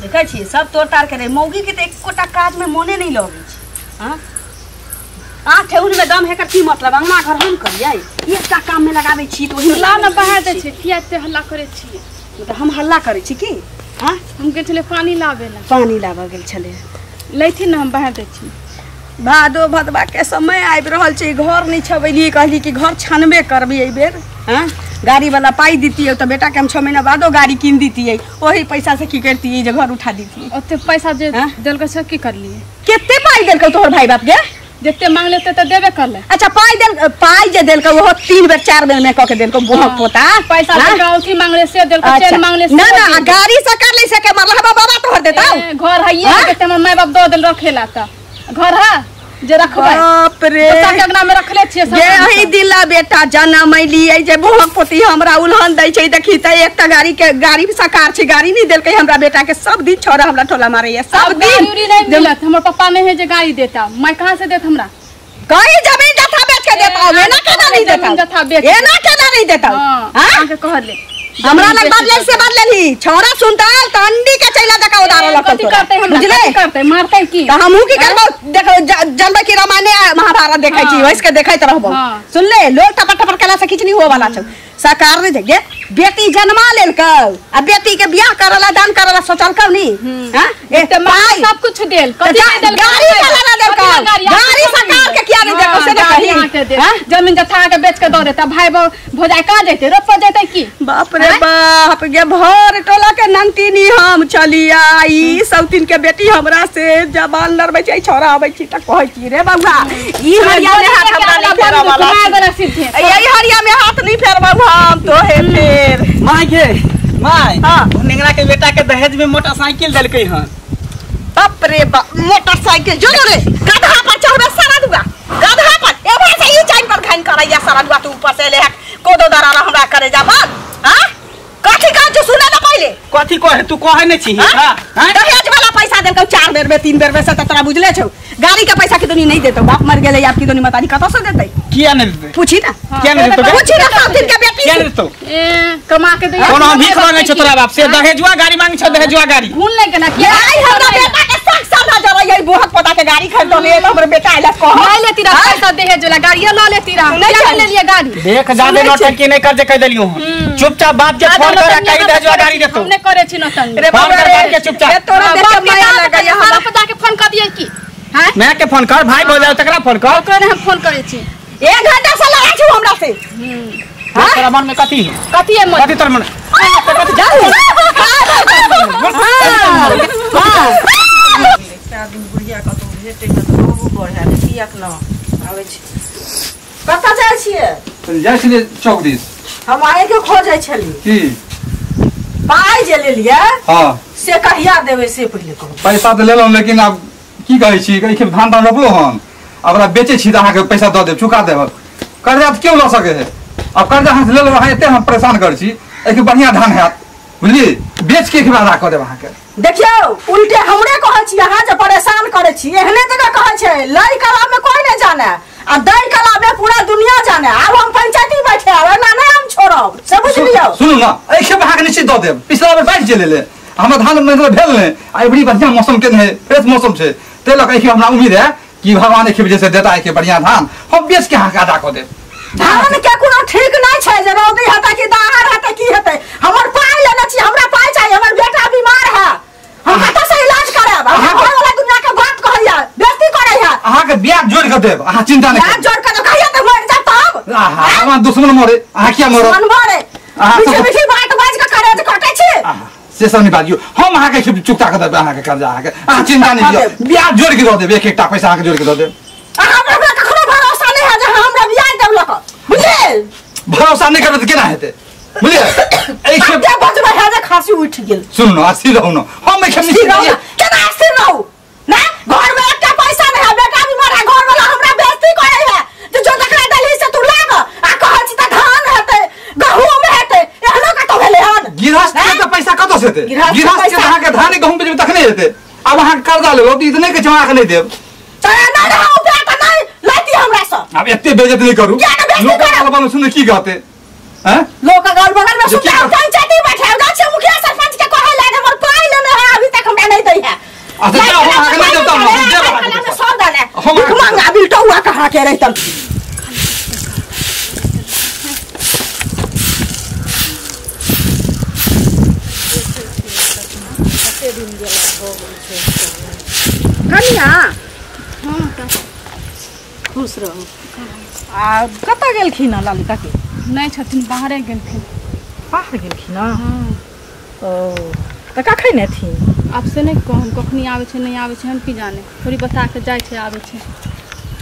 देखे छी सब तोड़ तार करे मौगी के एकोटा काज में मोने नहीं लगे हां आ ठेउन में दम है कर की मतलब अंगना घर हम करिए एकटा काम में लगावे छी तो ओही ला न बहा दे छी किया एते हल्ला करे छी तो हम हल्ला करे छी की हां हम के चले पानी लावेला पानी लावा गेल छले लेथि न हम बहा दे छी भादो भदवा के समय आब रहल छै घर नहीं छबैली कहली कि घर छानबे करबी ए बेर हां गाड़ी वाला पाई दीतिए तो बेटा के हम 6 महीना बादो गाड़ी किन दीतिए वही पैसा से की करती जे घर उठा दीतिए ओते पैसा जे देलक से की कर लिए केते पाई देलक तोहर भाई बाप के जते मांग लेते त देबे कर ले अच्छा पाई जे देलक वो 3 बेर 4 बेर में क के देलक बोहक पोता पैसा गाउठी मांगले से देलक चेन मांगले से ना ना गाड़ी से कर ले से के मरला बाबा तोहर देता घर हइए के हमर माय बाप दो देल रखेला त घर है जे रखबै बाप रे बच्चा के अंगना में रखले छिए सब यही दिला बेटा जन्म लिए जे बोहक पोती हमरा उल्हन दै छै देखी त एकटा गाड़ी सरकार छै गाड़ी नहीं देलकै हमरा बेटा के सब दिन छोरा हमरा ठोला मारे है सब दिन नहीं मिलत हमर पापा नहीं है जे गाड़ी देता मैं कहां से देत हमरा कहीं जमीन जथा बेच के देता हूं ना केना नहीं देता जथा बेच ए ना केना नहीं देता हां के कहले हमरा लग बदले से बदलेली छोरा सुनताल त अंडी के चैला जका उदारो लक कथि करते हम बुझले करते मारते की त हमहु की करबो देखो जनबे की रामायण महाभारत देखै छी वैस के देखैत रहबो सुन ले लोग टपर टपर कला से किछ नहीं हो वाला छ सरकार रे जगे बेटी जन्मा लेलक आ बेटी के बियाह करला दान करला सोचलकौ नी हां एते माई सब कुछ देल कथि नहीं देल गाड़ी वाला देलक गाड़ी सरकार के किया नहीं देखो से देखी हां जमीन जथा के बेच के दो देता भाई भौजाई का जेते रोप जेते की बाप रे बाप गे भर टोला के नंतिनी हम चलिया ई सौतीन के बेटी हमरा से जबान लड़बै छै छोरा आबै छी त कहै छी रे बाबा ई हरिया में हाथ हमरा नहीं फेरा वाला यही हरिया में हाथ नहीं फेरबा हम तो है फेर माय के माय हां नेंगरा के बेटा के दहेज में मोटरसाइकिल देलकै हन बाप रे बाप मोटरसाइकिल जो रे गधा पर चढ़बे सारा दुआ गधा पर ए भाई से ई चाइन पर खाइन करैया सारा दुआ तू ऊपर से ले कोदो दरारा हमरा करे जा बात हां कथि का जो सुने ना पहले कथि कहे तू कहे नै छी हां दहेज वाला पैसा देलक 4 बेर में 3 बेर में से तोरा बुझले छौ गाड़ी का पैसा कितनी नहीं देतो बाप मर गेले आपकी दोनी मतारी कतो से देतै किया नहीं देतै पूछी ना किया नहीं देतो पूछी ना सब दिन के बेटी किया नहीं देतो कमा के दे कोनो भीख मांगे छ तोरा बाप से दहेजुआ गाड़ी मांगे छ दहेजुआ गाड़ी भूल ले के ना किया हमरा बेटा के साथ साथ जरा यही बोहक पता के गाड़ी खरीद ले तो हमरे बेटा आइला कह ले लेती रहा पैसा दहेज वाला गाड़ी ला लेती रहा नहीं ले लिया गाड़ी देख जादे नौटंकी नहीं कर जे कह देलियो चुपचाप बाप के फोन कर कह दहेजुआ गाड़ी देतो हमने करे छी नौटंकी रे फोन कर बाप के चुपचाप तोरा देख के माया लगा हमरा पता के फोन कर दिए की हैं मैं के फोन कर भाई बोल तकरा फोन कर ओकरे हम फोन करे छी 1 घंटा से लगा छु हमरा से हां तोरा मन में कथि है मन कथि तोर मन जाऊ दिन बुढ़िया का तो भेटे का तो बहुत बढ़िया है पियक न आवे छी कता जाय छिए जाय छी चौक दिस हम आए के खो जाय छली की पाई जे ले लिया हां से कहिया देबे से पहिले कहो पैसा त लेलौ लेकिन अब की कहै छी के धान धान रोपलो हन अबरा बेचे छी त अहाँ के पैसा द देब चुका देब कर्जा त क्यों ल सके है अब कर्जा हाथ ले लो अहाँ एते हम परेशान कर छी एक बढ़िया धान हैत बुझली बेच के वादा कर देब अहाँ के देखियो उल्टे हमरे कहै छी अहाँ जे परेशान करे छी एहने जगह कहै छै लई कला में कोई नहीं जाने आ दई कला में पूरा दुनिया जाने अब हम पंचायती बैठे आ ना ना हम छोड़ब सब बुझ लियो सुनु ना एके अहाँ के निश्चित द देब पिछला बेर बाइक जे ले हमरा धान में भेल ने आ बड़ी बढ़िया मौसम के है फ्रेश मौसम छै ते लक एके हमरा उम्मीद है कि भगवान एके वजह से देता है के बढ़िया धान हम बेच के अहाँ के अदा कर देब धान के कोनो ठीक नहीं छै जे रौदी हता कि दाहर हता की हेतै हमर पाई लेना छी हमरा पाई चाहिए हमर बेटा बीमार है हम कतौ से इलाज कराब अहाँ घर वाला दुनिया के बात कहैया बेइज्जती करैया अहाँ के ब्याज जोड़ के देब अहाँ चिंता नहीं ब्याज जोड़ के कहिया त मर जा तब आहा हमरा दुश्मन मरे अहाँ किया मरो दुश्मन मरे मीठी मीठी बात बाज के करे त कटै छी से सब नहीं बाजियो हम अहाँ के चुकता कर देब अहाँ के कर्जा अहाँ के अहाँ चिंता नहीं लियो ब्याज जोड़ के द देब एक एकटा पैसा अहाँ के जोड़ के द देब हमरा कखनो भरोसा नहीं है जे हमरा ब्याज देब लक बुझे भरोसा नहीं करबे त केना हेतै बुझलिए एक के बजबै है जे खांसी उठ गेल सुन न अस्थिर रहू न हम एक स्थिर रहू केना स्थिर रहू ना घर में एकटा पैसा नहीं है बेटा बीमार है घर वाला हमरा बेइज्जती करे है तो जो तकरा दली से तू लाग आ कहै छी त धान हेतै गहूम हेतै एहनो का तो भेले हन गिरहस्थ के त पैसा कतो से हेतै गिरहस्थ गिरहस्थ के अहाँ के धान गहूम बेचबे तखने हेतै अब अहाँ कर्जा लेलो त इतने के जमा के नहीं देब त ना रहू बेटा नहीं लाती हमरा सब अब एते बेइज्जत नहीं करू लोग अलबन सुन की कहते हैं लोग का गाल बगल में सुनते पंचायती बैठे जा छै मुखिया सरपंच के कहै लागे हमर पाई लेने है अभी तक कहाँ के रहतन। कनिया हाँ का खुश रहो। आ कतऽ गेलखिन हँ ललिता के? नहीं छथिन, बाहरे गेलखिन। बाहर गेलखिन हँ? हाँ ओ तऽ कखन एथिन? आप से नहीं कहम कखनी आवे छे नहीं आवे छे, हम की जाने, थोड़ी बता के जाए छे आवे छे।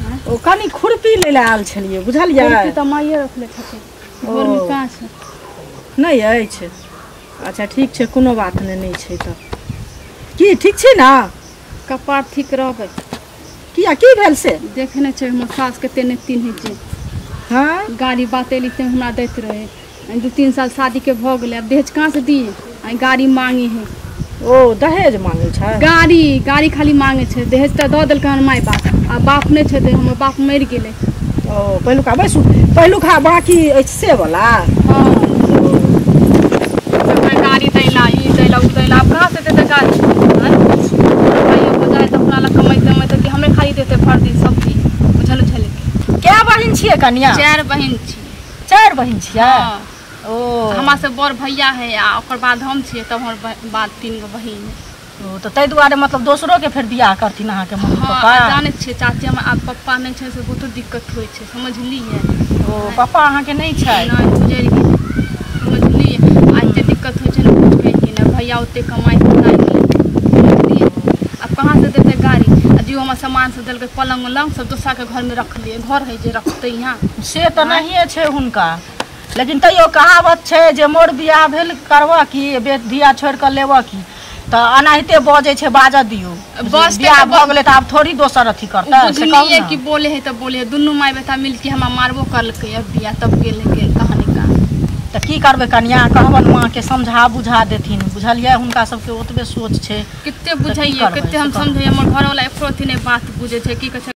ओ कनी खुरपी लै लए आयल छलियै, बुझलियै? खुरपी तो माइये रखले छथिन, घर में कहाँ छे? नहीं अछि। अच्छा ठीक छै, कोनो बात नहीं छै। तऽ की ठीक छै ना? कपार ठीक रहबै। किया की भेल से? देखने छे हमर सास के तेने तीन है जे हाँ गाड़ी बातेली ते हमरा दैत रहे। 2-3 साल शादी के भ गेले, अब दहेज कहाँ से दिए? गाड़ी मांगे है। ओ दहेज मांगे छै? गाड़ी खाली मांगे छे, दहेज तो दऽ देलकै हन माय बाप। आ बाप नहीं छे, हमर बाप मर गेले। ओ पहिलुका बैसू, पहिलुका बाकी अछि से वाला? हाँ गाड़ी दैला ई दैला उ दैला, अब कहाँ से देते गाड़ी? भाइयों को जाए तो अपना ला कमाइते कि हमरे खाली देते भर दिन सब चीज, बुझल छले। क्या बहिन छियै कनिया? 4 बहिन छी। 4 बहिन छियै? हाँ। ओ हमरा से बड़ भैया है आ ओकर बाद हम छियै, तब हमर बाद 3 गो बहिन है। ओ तऽ ताहि दुआरे मतलब दोसरो के फेर बियाह करथिन अहाँके मम्मी हाँ पापा? जाने छियै चाची, हमर आब पप्पा नहीं छे से बहुत दिक्कत होइ छै, समझलिए? ओ पापा अहाँके नहीं छै? नहीं गुजरि गेल, समझलिए? आज जे दिक्कत होइ छै ने कुछ कहि के ना, भैया ओते कमाई नहीं समझलिए? अब कहाँ से देते गाड़ी? जो हमर सामान से देलकै पलंग उलंग सब दोसरा के घर में रख लिए, घर है जे रखते यहाँ? से तऽ नहिए छै हुनका, लेकिन तैयो कहावत छै जे मोर बियाह भेल करबऽ की धिया छोड़ कऽ लेबऽ की, तऽ अनाहिते बजै छै बाजऽ दियौ। बस बियाह भऽ गेलै तऽ आब थोड़ी दोसर अथी करतै से कहू बुझलिए ने। कि बोले है तो बोले है, दुनू माय बेटा मिलके हमरा मारबो करलकै अब बिया, तब गेल कहानी का। तऽ की करबै कनिया, कहबन माँ के समझा बुझा देथिन, बुझलियै? हुनका सबके ओतबे सोच छै। कितने बुझाइए, कितने हम समझाइए, हमर घर वाला एको नहीं बात बुझे छै, की कहे छै